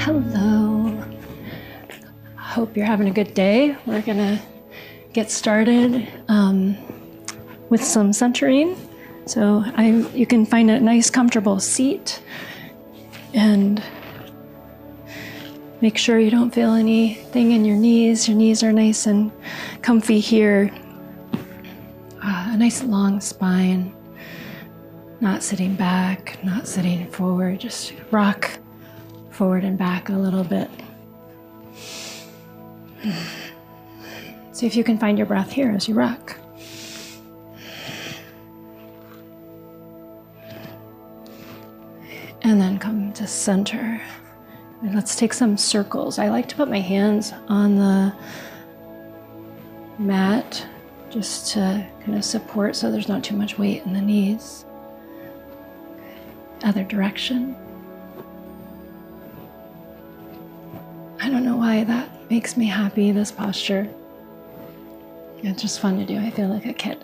Hello. Hope you're having a good day. We're gonna get started with some centering. So you can find a nice comfortable seat and make sure you don't feel anything in your knees. Your knees are nice and comfy here. A nice long spine, not sitting back, not sitting forward, just rock forward and back a little bit. See if you can find your breath here as you rock. And then come to center. And let's take some circles. I like to put my hands on the mat just to kind of support so there's not too much weight in the knees. Other direction. I don't know why that makes me happy, this posture. It's just fun to do. I feel like a kid.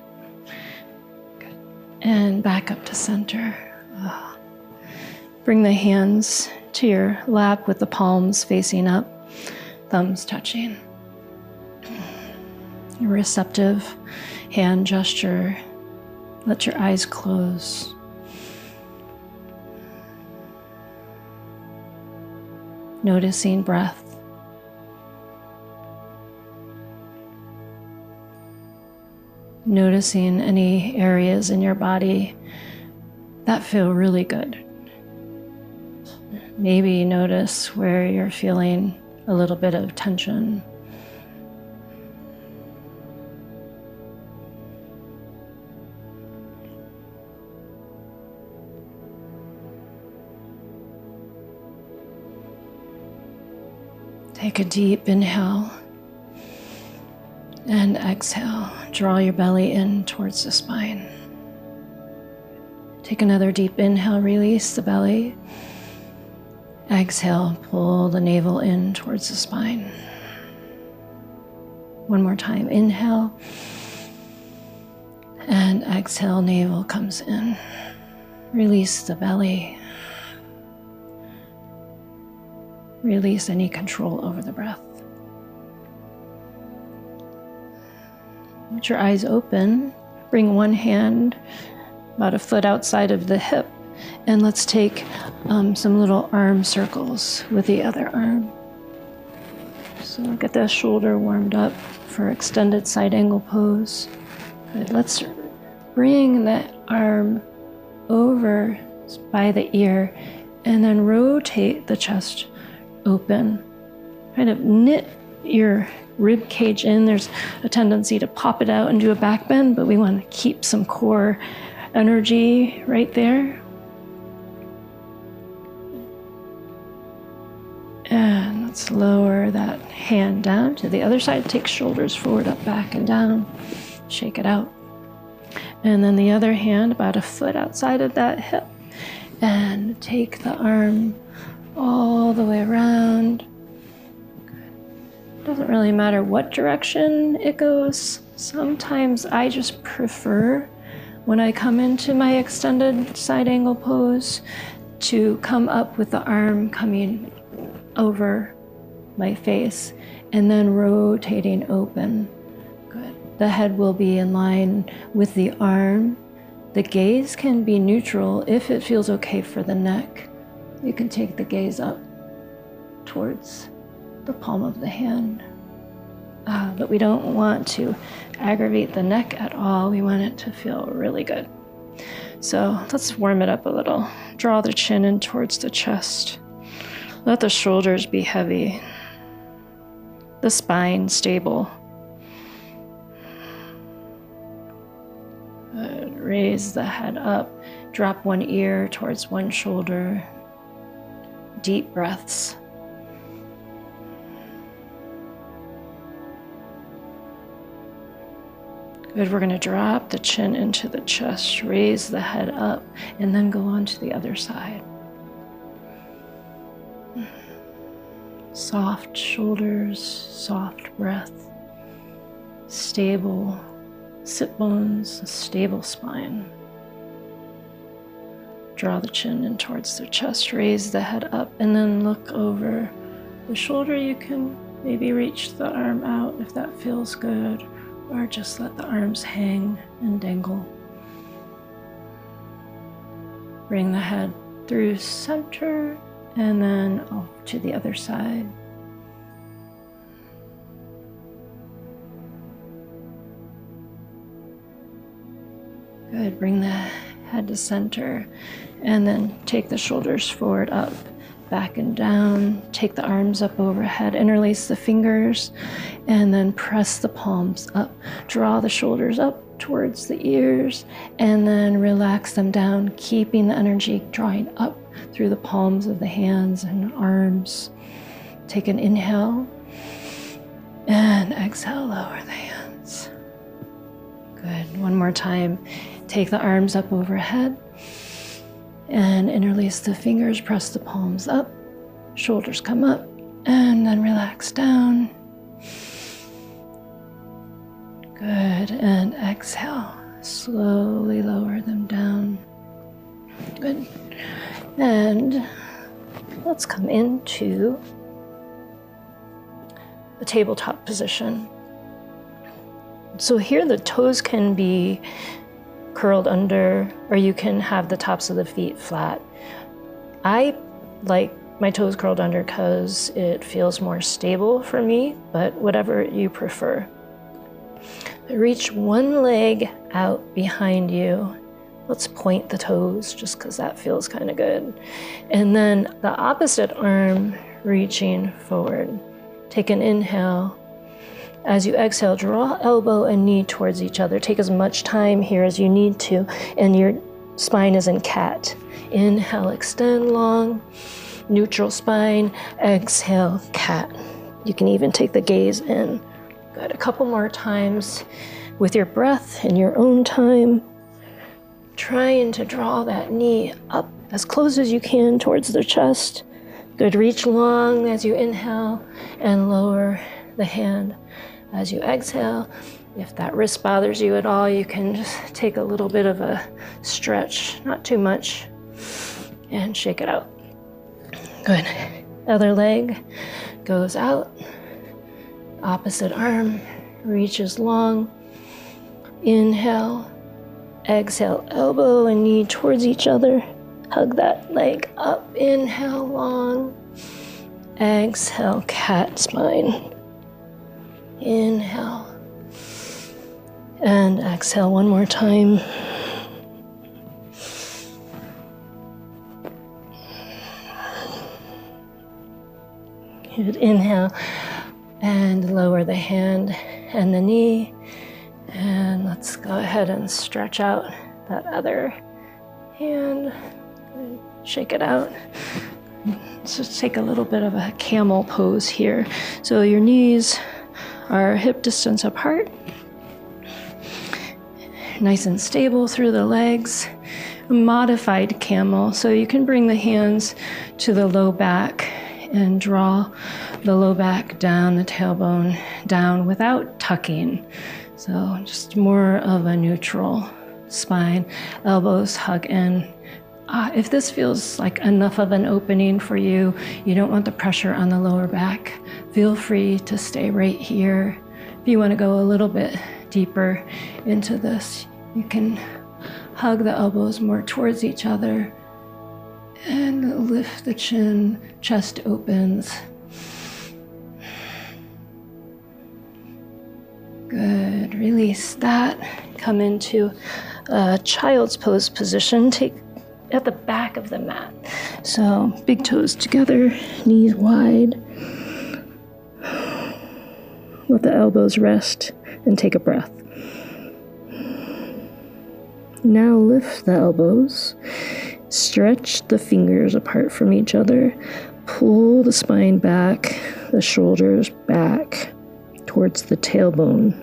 Good. And back up to center. Bring the hands to your lap with the palms facing up, thumbs touching. A receptive hand gesture. Let your eyes close. Noticing breath. Noticing any areas in your body that feel really good. Maybe notice where you're feeling a little bit of tension. Take a deep inhale and exhale. Draw your belly in towards the spine. Take another deep inhale, release the belly. Exhale, pull the navel in towards the spine. One more time, inhale. And exhale, navel comes in. Release the belly. Release any control over the breath. With your eyes open, bring one hand about a foot outside of the hip, and let's take some little arm circles with the other arm. So get the shoulder warmed up for extended side angle pose. Good. Let's bring that arm over by the ear and then rotate the chest open. Kind of knit your rib cage in. There's a tendency to pop it out and do a back bend, but we want to keep some core energy right there. And let's lower that hand down to the other side. Take shoulders forward, up, back, and down. Shake it out. And then the other hand about a foot outside of that hip. And take the arm all the way around. Doesn't really matter what direction it goes. Sometimes I just prefer, when I come into my extended side angle pose, to come up with the arm coming over my face and then rotating open. Good. The head will be in line with the arm. The gaze can be neutral if it feels okay for the neck. You can take the gaze up towards the palm of the hand. But we don't want to aggravate the neck at all. We want it to feel really good. So let's warm it up a little. Draw the chin in towards the chest. Let the shoulders be heavy. The spine stable. Good. Raise the head up. Drop one ear towards one shoulder. Deep breaths. Good, we're going to drop the chin into the chest, raise the head up, and then go on to the other side. Soft shoulders, soft breath, stable sit bones, stable spine. Draw the chin in towards the chest, raise the head up, and then look over the shoulder. You can maybe reach the arm out if that feels good, or just let the arms hang and dangle. Bring the head through center and then off to the other side. Good, bring the head to center and then take the shoulders forward, up, back and down. Take the arms up overhead, interlace the fingers, and then press the palms up. Draw the shoulders up towards the ears and then relax them down, keeping the energy drawing up through the palms of the hands and arms. Take an inhale and exhale, lower the hands. Good, one more time. Take the arms up overhead and interlace the fingers, press the palms up, shoulders come up, and then relax down. Good, and exhale, slowly lower them down. Good, and let's come into a tabletop position. So here the toes can be curled under, or you can have the tops of the feet flat. I like my toes curled under because it feels more stable for me, but whatever you prefer. Reach one leg out behind you. Let's point the toes just because that feels kind of good. And then the opposite arm reaching forward. Take an inhale. As you exhale, draw elbow and knee towards each other. Take as much time here as you need to, and your spine is in cat. Inhale, extend long, neutral spine. Exhale, cat. You can even take the gaze in. Good, a couple more times with your breath in your own time. Trying to draw that knee up as close as you can towards the chest. Good, reach long as you inhale and lower the hand as you exhale. If that wrist bothers you at all, you can just take a little bit of a stretch, not too much, and shake it out. Good. Other leg goes out. Opposite arm reaches long. Inhale. Exhale, elbow and knee towards each other. Hug that leg up. Inhale, long. Exhale, cat spine. Inhale and exhale one more time. Good. Inhale and lower the hand and the knee. And let's go ahead and stretch out that other hand. Shake it out. Let's just take a little bit of a camel pose here. So your knees are hip distance apart. Nice and stable through the legs. A modified camel. So you can bring the hands to the low back and draw the low back down, the tailbone down without tucking. So just more of a neutral spine. Elbows hug in. If this feels like enough of an opening for you, you don't want the pressure on the lower back, feel free to stay right here. If you want to go a little bit deeper into this, you can hug the elbows more towards each other and lift the chin, chest opens. Good, release that. Come into a child's pose position. Take at the back of the mat. So big toes together, knees wide. Let the elbows rest and take a breath. Now lift the elbows, stretch the fingers apart from each other, pull the spine back, the shoulders back towards the tailbone.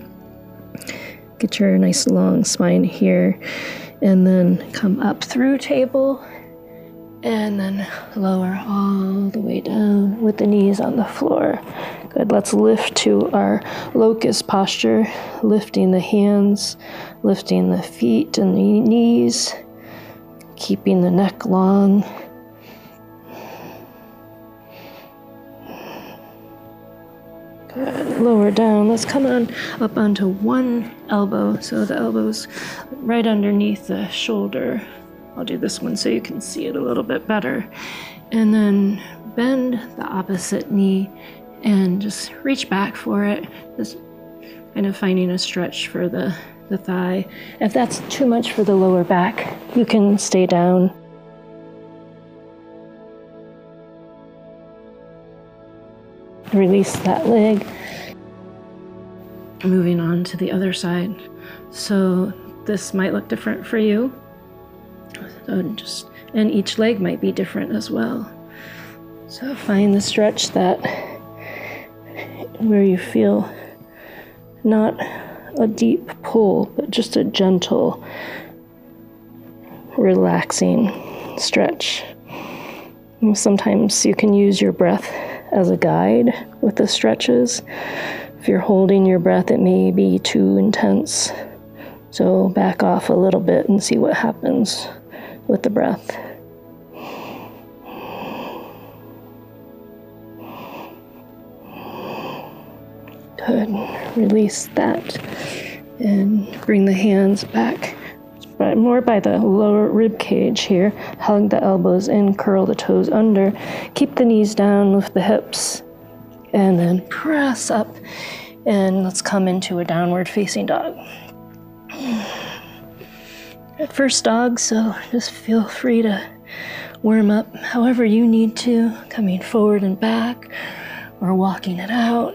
Get your nice long spine here. And then come up through table and then lower all the way down with the knees on the floor. Good, let's lift to our locust posture, lifting the hands, lifting the feet and the knees. keeping the neck long. Good. Lower down. Let's come on up onto one elbow. So the elbow's right underneath the shoulder. I'll do this one so you can see it a little bit better. And then bend the opposite knee and just reach back for it. Just kind of finding a stretch for the thigh. If that's too much for the lower back, you can stay down. Release that leg. Moving on to the other side. So this might look different for you. And each leg might be different as well. So find the stretch that where you feel not a deep pull, but just a gentle, relaxing stretch. And sometimes you can use your breath as a guide with the stretches. If you're holding your breath, it may be too intense. So back off a little bit and see what happens with the breath. Good. Release that and bring the hands back, but more by the lower rib cage here. Hug the elbows in, curl the toes under, keep the knees down, lift the hips, and then press up. And let's come into a downward facing dog. At first dog, so just feel free to warm up however you need to, coming forward and back or walking it out.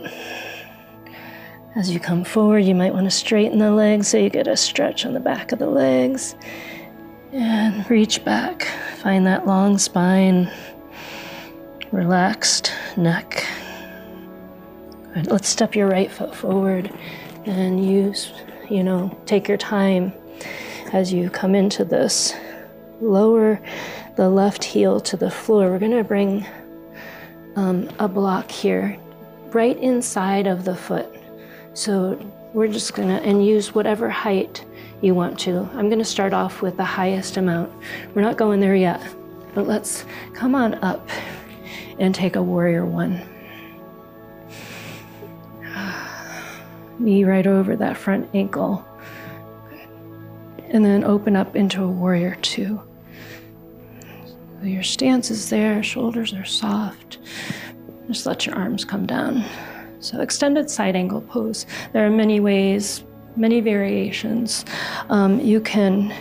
As you come forward, you might want to straighten the legs so you get a stretch on the back of the legs. And reach back. Find that long spine, relaxed neck. Good. Let's step your right foot forward and take your time as you come into this. Lower the left heel to the floor. We're going to bring a block here right inside of the foot. So we're just gonna, and use whatever height you want to. I'm gonna start off with the highest amount. We're not going there yet, but let's come on up and take a warrior one. Knee right over that front ankle. And then open up into a warrior two. So your stance is there, shoulders are soft. Just let your arms come down. So extended side angle pose. There are many ways, many variations. You can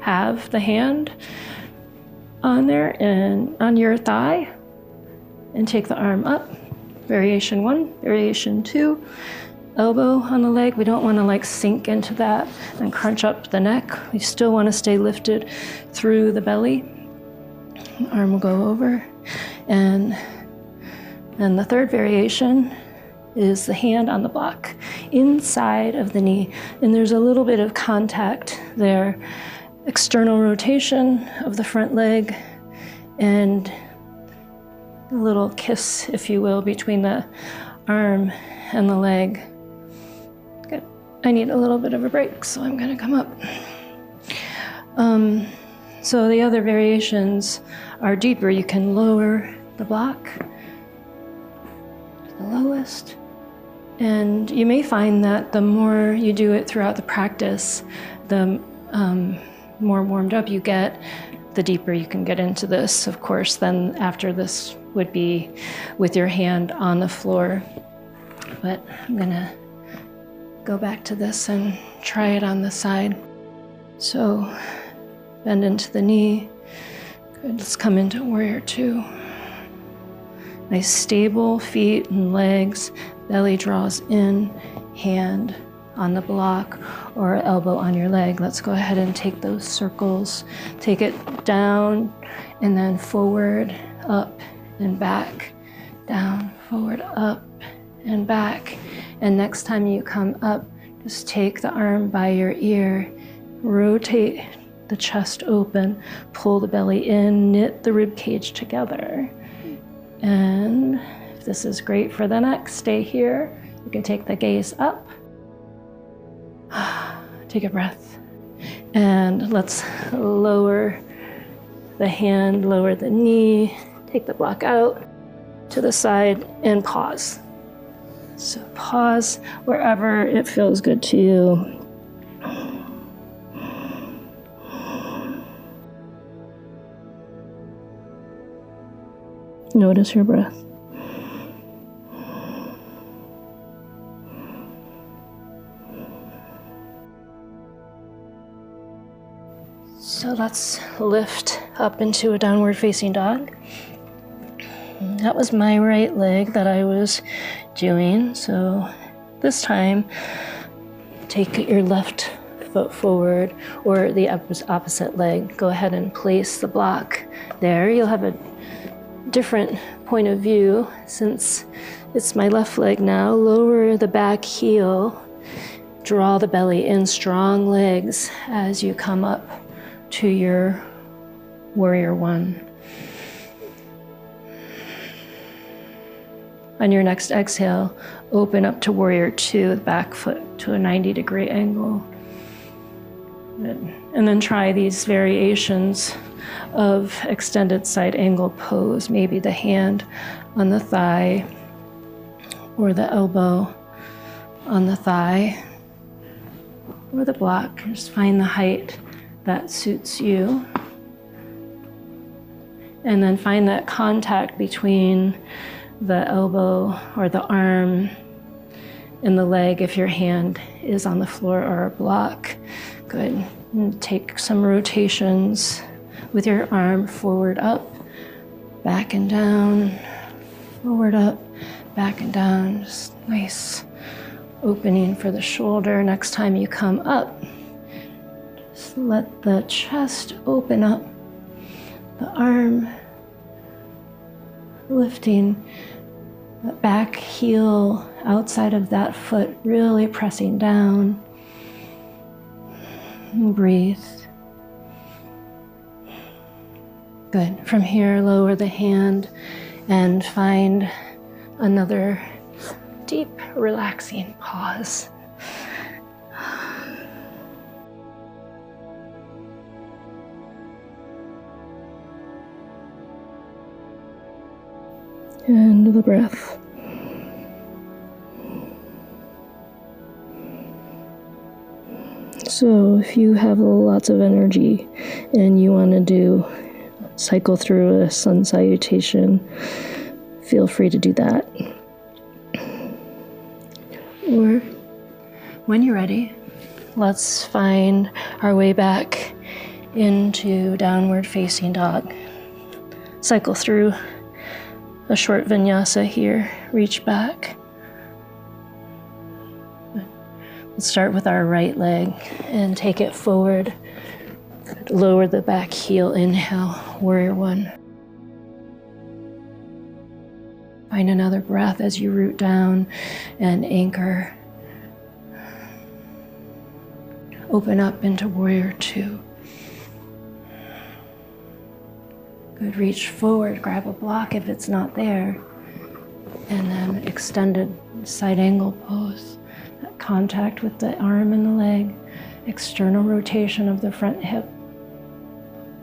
have the hand on there and on your thigh and take the arm up. Variation one, variation two. Elbow on the leg. We don't want to sink into that and crunch up the neck. We still want to stay lifted through the belly. Arm will go over. And then the third variation is the hand on the block inside of the knee. And there's a little bit of contact there. External rotation of the front leg and a little kiss, if you will, between the arm and the leg. Good. I need a little bit of a break, so I'm gonna come up. So the other variations are deeper. You can lower the block to the lowest. And you may find that the more you do it throughout the practice, the more warmed up you get, the deeper you can get into this. Of course, then after this would be with your hand on the floor. But I'm gonna go back to this and try it on the side. So bend into the knee. Good, let's come into warrior two. Nice stable feet and legs. Belly draws in, hand on the block or elbow on your leg. Let's go ahead and take those circles. Take it down and then forward, up and back. Down, forward, up and back. And next time you come up, just take the arm by your ear, rotate the chest open, pull the belly in, knit the rib cage together. And if this is great for the neck, stay here. You can take the gaze up. Take a breath. And let's lower the hand, lower the knee, take the block out to the side, and pause. So pause wherever it feels good to you. Notice your breath. So let's lift up into a downward facing dog. That was my right leg that I was doing. So this time, take your left foot forward or the opposite leg. Go ahead and place the block there. You'll have a different point of view since it's my left leg now. Lower the back heel, draw the belly in, strong legs as you come up to your warrior one. On your next exhale, open up to warrior two, back foot to a 90-degree angle. And then try these variations of extended side angle pose, maybe the hand on the thigh or the elbow on the thigh or the block. Just find the height that suits you. And then find that contact between the elbow or the arm and the leg if your hand is on the floor or a block. Good. And take some rotations with your arm forward, up, back and down, forward, up, back and down. Just nice opening for the shoulder. Next time you come up, just let the chest open up, the arm lifting, the back heel outside of that foot, really pressing down. And breathe. Good. From here, lower the hand and find another deep, relaxing pause. And the breath. So if you have lots of energy and you want to cycle through a sun salutation, feel free to do that. Or when you're ready, let's find our way back into downward facing dog. Cycle through a short vinyasa here, reach back. Let's start with our right leg and take it forward. Lower the back heel, inhale, warrior one. Find another breath as you root down and anchor. Open up into warrior two. Good, reach forward, grab a block if it's not there. And then extended side angle pose. That contact with the arm and the leg. External rotation of the front hip.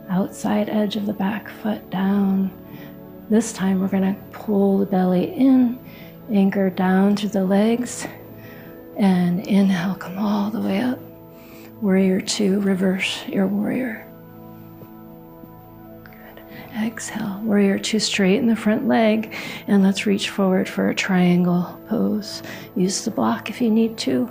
Outside edge of the back foot down. This time we're going to pull the belly in, anchor down through the legs, and inhale, come all the way up. Warrior two, reverse your warrior. Good. Exhale, warrior two, straighten the front leg, and let's reach forward for a triangle pose. Use the block if you need to.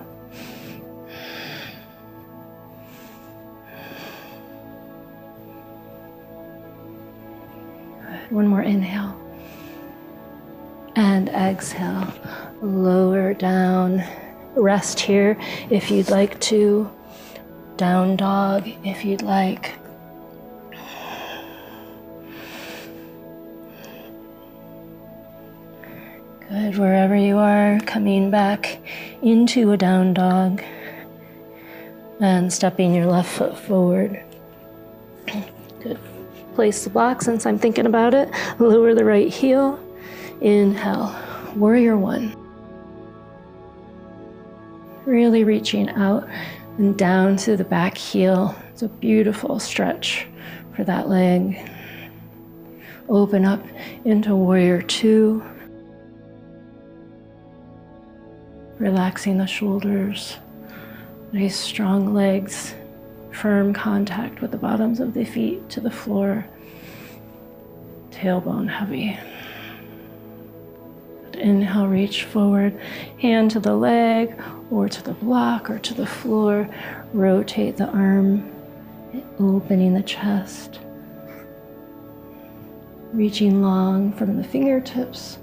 One more inhale. And exhale. Lower down. Rest here if you'd like to. Down dog if you'd like. Good. Wherever you are, coming back into a down dog. And stepping your left foot forward. Good. Place the block since I'm thinking about it. Lower the right heel. Inhale, warrior one. Really reaching out and down through the back heel. It's a beautiful stretch for that leg. Open up into warrior two. Relaxing the shoulders. Nice strong legs. Firm contact with the bottoms of the feet to the floor. Tailbone heavy. Inhale, reach forward. Hand to the leg or to the block or to the floor. Rotate the arm, opening the chest. Reaching long from the fingertips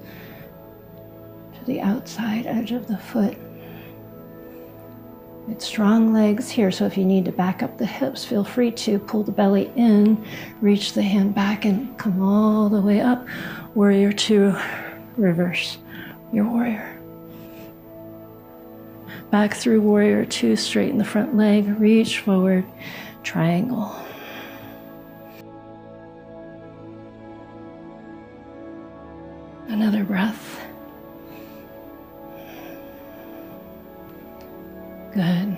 to the outside edge of the foot. With strong legs here, so if you need to back up the hips, feel free to pull the belly in, reach the hand back and come all the way up. Warrior two, reverse your warrior. Back through warrior two, straighten the front leg, reach forward, triangle. Another breath. Good.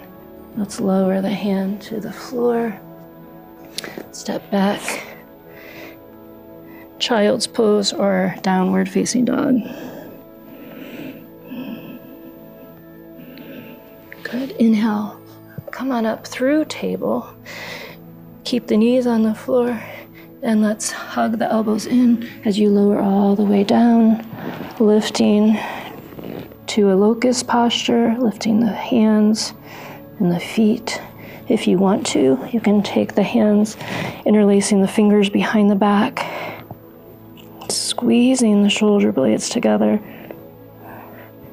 Let's lower the hand to the floor. Step back. Child's pose or downward facing dog. Good. Inhale. Come on up through table. Keep the knees on the floor. And let's hug the elbows in as you lower all the way down, lifting to a locust posture, lifting the hands and the feet. If you want to, you can take the hands, interlacing the fingers behind the back, squeezing the shoulder blades together,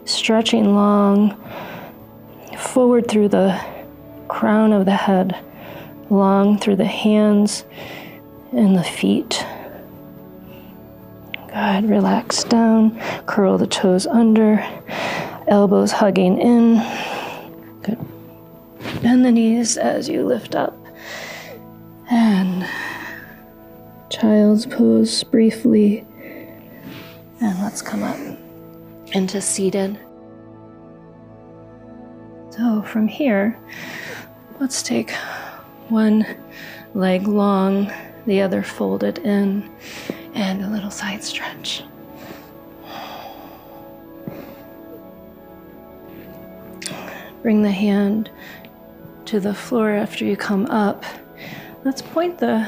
stretching long, forward through the crown of the head, long through the hands and the feet. Good. Relax down. Curl the toes under. Elbows hugging in. Good. Bend the knees as you lift up. And child's pose briefly. And let's come up into seated. So from here, let's take one leg long, the other folded in, and a little side stretch. Bring the hand to the floor after you come up. Let's point the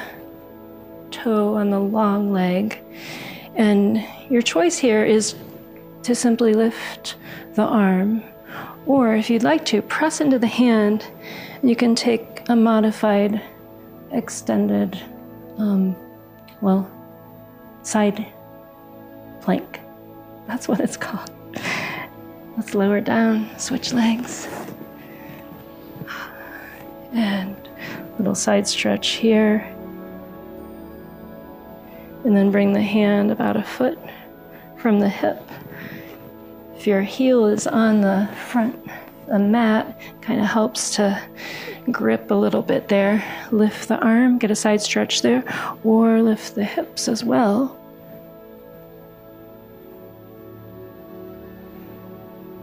toe on the long leg. And your choice here is to simply lift the arm, or if you'd like to, press into the hand. You can take a modified, extended, side plank. That's what it's called. Let's lower down, switch legs. And little side stretch here. And then bring the hand about a foot from the hip. If your heel is on the front, the mat kind of helps to grip a little bit there. Lift the arm, get a side stretch there, or lift the hips as well.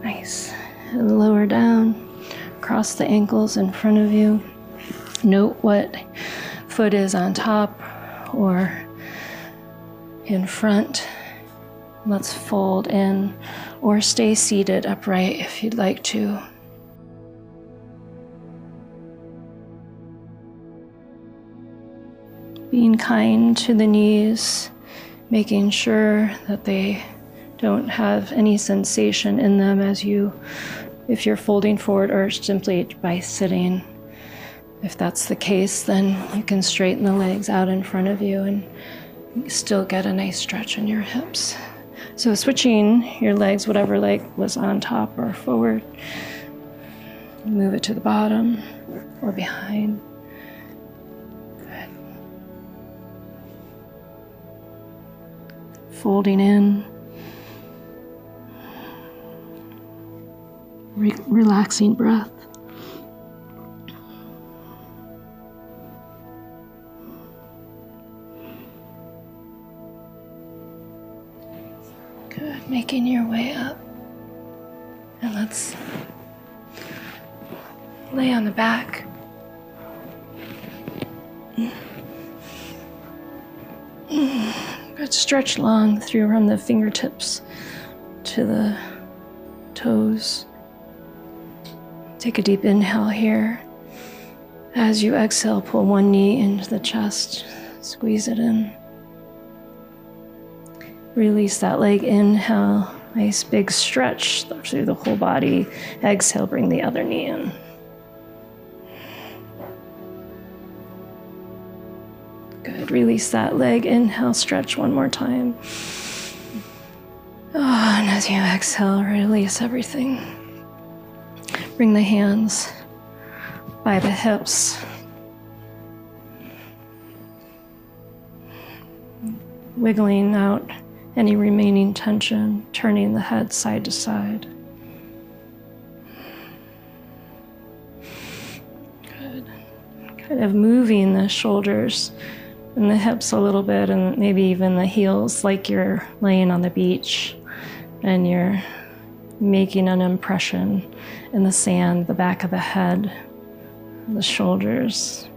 Nice. And lower down, cross the ankles in front of you. Note what foot is on top or in front. Let's fold in or stay seated upright if you'd like to. Being kind to the knees, making sure that they don't have any sensation in them if you're folding forward or simply by sitting. If that's the case, then you can straighten the legs out in front of you and still get a nice stretch in your hips. So switching your legs, whatever leg was on top or forward, move it to the bottom or behind. Good. Folding in. Relaxing breath. Good, making your way up. And let's lay on the back. Good. Stretch long through from the fingertips to the toes. Take a deep inhale here. As you exhale, pull one knee into the chest, squeeze it in. Release that leg, inhale, nice big stretch through the whole body. Exhale, bring the other knee in. Good, release that leg, inhale, stretch one more time. And as you exhale, release everything. Bring the hands by the hips. Wiggling out any remaining tension, turning the head side to side. Good. Kind of moving the shoulders and the hips a little bit, and maybe even the heels, like you're laying on the beach and you're making an impression in the sand, the back of the head, the shoulders.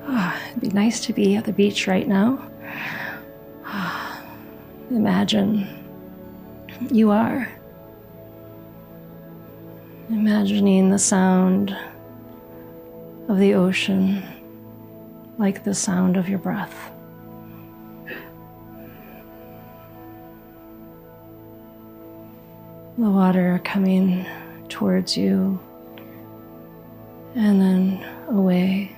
It'd be nice to be at the beach right now. Imagine you are. Imagining the sound of the ocean like the sound of your breath. The water coming towards you and then away.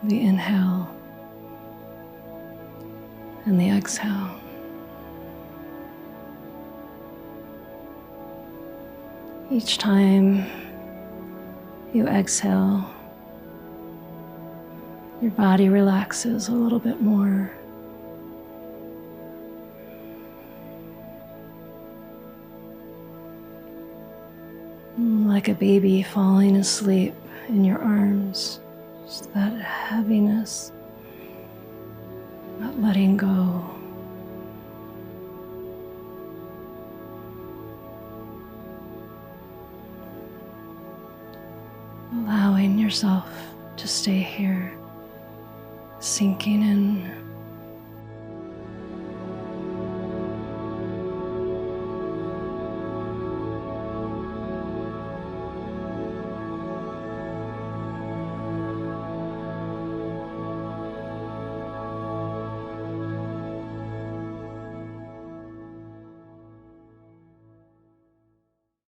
The inhale and the exhale. Each time you exhale, your body relaxes a little bit more. Like a baby falling asleep in your arms. Just that heaviness, not letting go. Allowing yourself to stay here, sinking in.